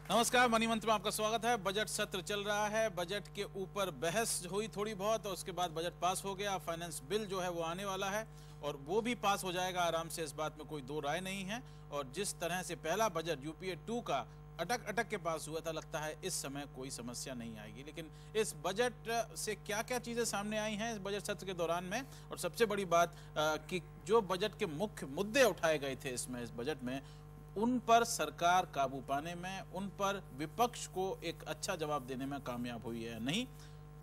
नमस्कार, मनी मंत्र में आपका स्वागत है। बजट सत्र चल रहा है। बजट के ऊपर बहस हुई थोड़ी बहुत और उसके बाद बजट पास हो गया। फाइनेंस बिल जो है वो आने वाला है और वो भी पास हो जाएगा आराम से, इस बात में कोई दो राय नहीं है। और जिस तरह से पहला बजट यूपीए 2 का अटक अटक के पास हुआ था, लगता है इस समय कोई समस्या नहीं आएगी। लेकिन इस बजट से क्या क्या चीज़ें सामने आई हैं इस बजट सत्र के दौरान में, और सबसे बड़ी बात कि जो बजट के मुख्य मुद्दे उठाए गए थे इस बजट में, उन पर सरकार काबू पाने में, उन पर विपक्ष को एक अच्छा जवाब देने में कामयाब हुई है या नहीं,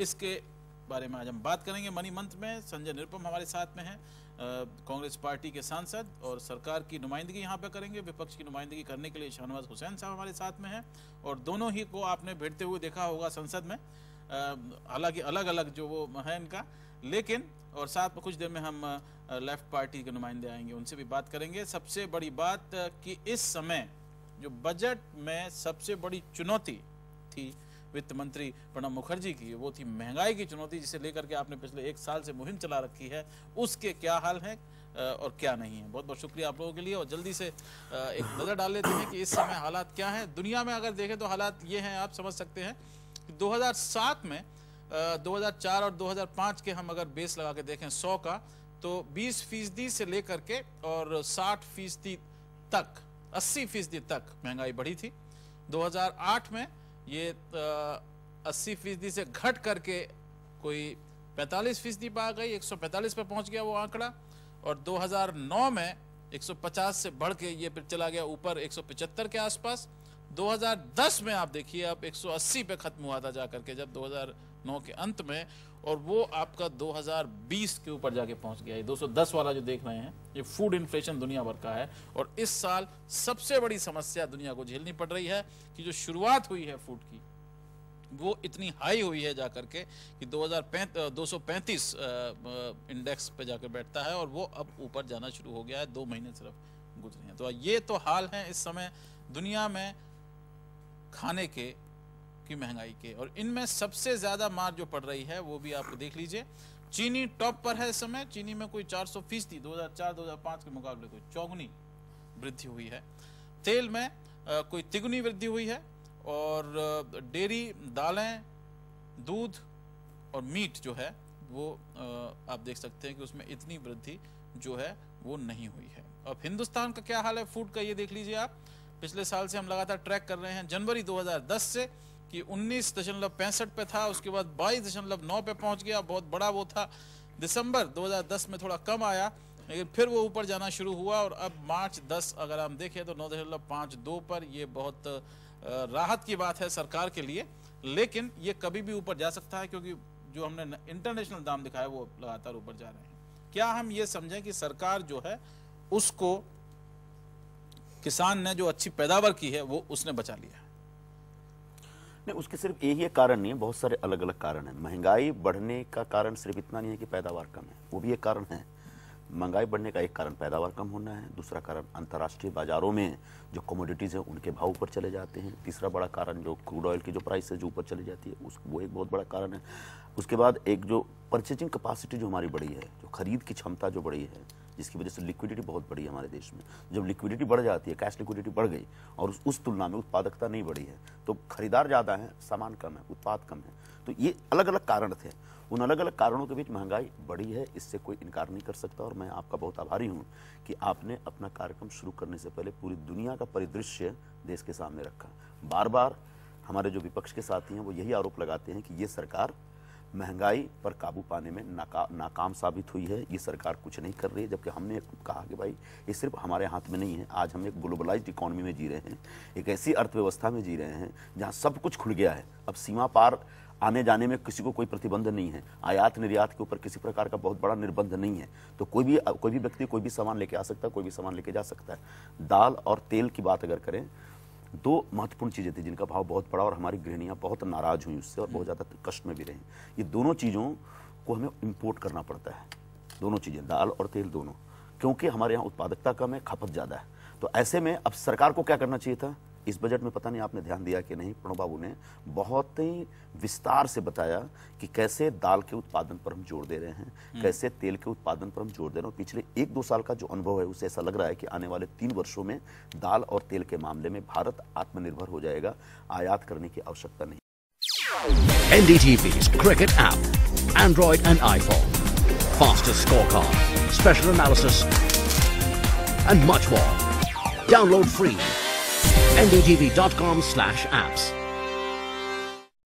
इसके बारे में आज हम बात करेंगे। मनी मंत्र में संजय निरुपम हमारे साथ में हैं, कांग्रेस पार्टी के सांसद, और सरकार की नुमाइंदगी यहाँ पे करेंगे। विपक्ष की नुमाइंदगी करने के लिए शाहनवाज हुसैन साहब हमारे साथ में हैं, और दोनों ही को आपने भिड़ते हुए देखा होगा संसद में, हालांकि अलग अलग जो वो है इनका, लेकिन और साथ में कुछ देर में हम लेफ्ट पार्टी के नुमाइंदे आएंगे, उनसे भी बात करेंगे। सबसे बड़ी बात कि इस समय जो बजट में सबसे बड़ी चुनौती थी वित्त मंत्री प्रणब मुखर्जी की, वो थी महंगाई की चुनौती, जिसे लेकर के आपने पिछले 1 साल से मुहिम चला रखी है। उसके क्या हाल है और क्या नहीं है। बहुत बहुत शुक्रिया आप लोगों के लिए। और जल्दी से एक नज़र डाल लेते हैं कि इस समय हालात क्या हैं दुनिया में। अगर देखें तो हालात ये हैं, आप समझ सकते हैं कि 2007 में 2004 और 2005 के हम अगर बेस लगा के देखें 100 का, तो 20% से लेकर के और 60% तक, 80% तक महंगाई बढ़ी थी। 2008 में ये 80% से घट करके कोई 45% पर आ गई, 145 पे पहुंच गया वो आंकड़ा। और 2009 में 150 से बढ़ के ये फिर चला गया ऊपर 175 के आसपास। 2010 में आप देखिए अब 180 पे खत्म हुआ था जाकर के, जब 2009 के अंत में, और वो आपका 2020 के ऊपर जाके पहुंच गया। ये 210 वाला जो देख रहे हैं, ये फूड इन्फ्लेशन दुनिया भर का है। और इस साल सबसे बड़ी समस्या दुनिया को झेलनी पड़ रही है कि जो शुरुआत हुई है फूड की, वो इतनी हाई हुई है जाकर के कि 235 इंडेक्स पे जाकर बैठता है, और वो अब ऊपर जाना शुरू हो गया है। 2 महीने सिर्फ गुजरे हैं। तो ये तो हाल है इस समय दुनिया में खाने के की महंगाई के। और इनमें सबसे ज्यादा मार जो पड़ रही है वो भी आप देख लीजिए। चीनी टॉप पर है इस समय। चीनी में कोई 400% 2004-2005 के मुकाबले कोई चौगुनी वृद्धि हुई है। तेल में कोई तिगुनी वृद्धि हुई है। और डेयरी, दालें, दूध और मीट जो है वो आप देख सकते हैं कि उसमें इतनी वृद्धि जो है वो नहीं हुई है। अब हिंदुस्तान का क्या हाल है फूड का, ये देख लीजिए आप। पिछले साल से हम लगातार ट्रैक कर रहे हैं। जनवरी 2010 से कि 19.65 पे था, उसके बाद 22.9 पे पहुंच गया, बहुत बड़ा वो था। दिसंबर 2010 में थोड़ा कम आया, लेकिन फिर वो ऊपर जाना शुरू हुआ, और अब मार्च 10 अगर हम देखें तो 9.52 पर। ये बहुत राहत की बात है सरकार के लिए, लेकिन ये कभी भी ऊपर जा सकता है, क्योंकि जो हमने इंटरनेशनल दाम दिखाया वो लगातार ऊपर जा रहे हैं। क्या हम ये समझें कि सरकार जो है उसको, किसान ने जो अच्छी पैदावार की है वो उसने बचा लिया है? नहीं, उसके सिर्फ यही एक कारण नहीं है, बहुत सारे अलग अलग कारण हैं। महंगाई बढ़ने का कारण सिर्फ इतना नहीं है कि पैदावार कम है, वो भी एक कारण है। महंगाई बढ़ने का एक कारण पैदावार कम होना है। दूसरा कारण अंतर्राष्ट्रीय बाजारों में जो कमोडिटीज़ हैं उनके भाव ऊपर चले जाते हैं। तीसरा बड़ा कारण जो क्रूड ऑयल की जो प्राइस है जो ऊपर चली जाती है, वो एक बहुत बड़ा कारण है। उसके बाद एक जो परचेजिंग कैपेसिटी जो हमारी बढ़ी है, जो खरीद की क्षमता जो बढ़ी है, जिसकी वजह से लिक्विडिटी बहुत बढ़ी है हमारे देश में। जब लिक्विडिटी बढ़ जाती है, कैश लिक्विडिटी बढ़ गई, और उस तुलना में उत्पादकता नहीं बढ़ी है, तो खरीदार ज़्यादा है, सामान कम है, उत्पाद कम है। तो ये अलग अलग कारण थे। उन अलग अलग कारणों के बीच महंगाई बढ़ी है, इससे कोई इनकार नहीं कर सकता। और मैं आपका बहुत आभारी हूँ कि आपने अपना कार्यक्रम शुरू करने से पहले पूरी दुनिया का परिदृश्य देश के सामने रखा। बार बार हमारे जो विपक्ष के साथी हैं वो यही आरोप लगाते हैं कि ये सरकार महंगाई पर काबू पाने में नाकाम साबित हुई है, ये सरकार कुछ नहीं कर रही है। जबकि हमने कहा कि भाई ये सिर्फ हमारे हाथ में नहीं है। आज हम एक ग्लोबलाइज्ड इकोनॉमी में जी रहे हैं, एक ऐसी अर्थव्यवस्था में जी रहे हैं जहाँ सब कुछ खुल गया है। अब सीमा पार आने जाने में किसी को कोई प्रतिबंध नहीं है, आयात निर्यात के ऊपर किसी प्रकार का बहुत बड़ा निर्बंध नहीं है। तो कोई भी व्यक्ति कोई भी सामान लेके आ सकता है, कोई भी सामान लेके जा सकता है। दाल और तेल की बात अगर करें, 2 महत्वपूर्ण चीज़ें थी जिनका भाव बहुत बढ़ा और हमारी गृहिणियाँ बहुत नाराज हुई उससे और बहुत ज़्यादा कष्ट में भी रहीं। ये दोनों चीज़ों को हमें इंपोर्ट करना पड़ता है, दोनों चीज़ें, दाल और तेल दोनों, क्योंकि हमारे यहाँ उत्पादकता कम है, खपत ज़्यादा है। तो ऐसे में अब सरकार को क्या करना चाहिए था, इस बजट में पता नहीं आपने ध्यान दिया कि नहीं, प्रणव बाबू ने बहुत ही विस्तार से बताया कि कैसे दाल के उत्पादन पर हम जोर दे रहे हैं, कैसे तेल के उत्पादन पर हम जोर दे रहे हैं। पिछले 1-2 साल का जो अनुभव है उसे ऐसा लग रहा है कि आने वाले 3 वर्षों में दाल और तेल के मामले में भारत आत्मनिर्भर हो जाएगा, आयात करने की आवश्यकता नहीं। NDTV's Cricket app, Android and iPhone, fastest scorecard, special analysis, and much more. Download free. ndtv.com/apps.